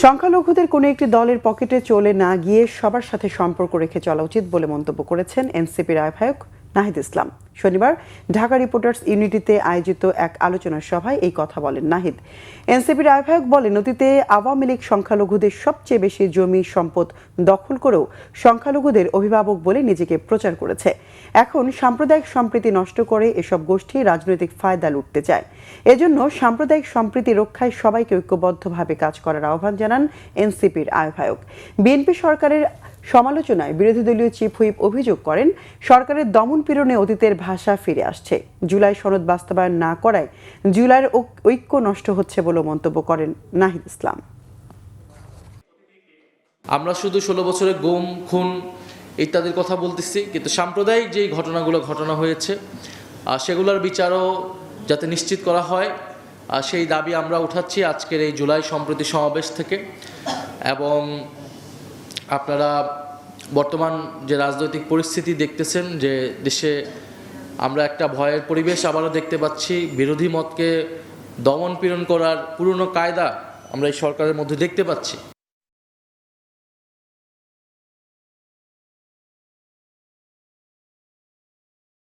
সংখ্যালঘুদের কোনো একটি দলের পকেটে চলে না গিয়ে সবার সাথে সম্পর্ক রেখে চলা উচিত বলে মন্তব্য করেছেন এনসিপির আহ্বায়ক নাহিদ ইসলাম। শনিবার ঢাকা রিপোর্টার্স ইউনিটিতে আয়োজিত এক আলোচনা সভায় এই কথা বলেন নাহিদ। এনসিপির আহ্বায়ক বলেন, অতীতে আওয়ামী লীগ সংখ্যালঘুদের সবচেয়ে বেশি জমি সম্পদ দখল করেও সংখ্যালঘুদের অভিভাবক বলে নিজেকে প্রচার করেছে। এখন সাম্প্রদায়িক সম্প্রীতি নষ্ট করে এসব গোষ্ঠী রাজনৈতিক ফায়দা লুটতে চায়। এজন্য সাম্প্রদায়িক সম্প্রীতি রক্ষায় সবাইকে ঐক্যবদ্ধভাবে কাজ করার আহ্বান জানান এনসিপির আহ্বায়ক। বিএনপি সরকারের সমালোচনায় বিরোধী দলীয় চিফ হুইপ অভিযোগ করেন, সরকারের দমন পীড়নে অতীতের ভাষা ফিরে আসছে। জুলাই সনদ বাস্তবায়ন না করায় জুলাইয়ের ঐক্য নষ্ট হচ্ছে বলে মন্তব্য করেন নাহিদ ইসলাম। আমরা শুধু 16 বছরে গুম, খুন ইত্যাদির কথা বলতেছি, কিন্তু সাম্প্রদায়িক যেই ঘটনা হয়েছে সেগুলোর বিচারও যাতে নিশ্চিত করা হয় সেই দাবি আমরা উঠাচ্ছি আজকের এই জুলাই সম্প্রীতি সমাবেশ থেকে। এবং আপনারা বর্তমান যে রাজনৈতিক পরিস্থিতি দেখতেছেন, যে দেশে আমরা একটা ভয়ের পরিবেশ আবারও দেখতে পাচ্ছি। বিরোধী মতকে দমন পীড়ন করার পুরনো কায়দা আমরা এই সরকারের মধ্যে দেখতে পাচ্ছি।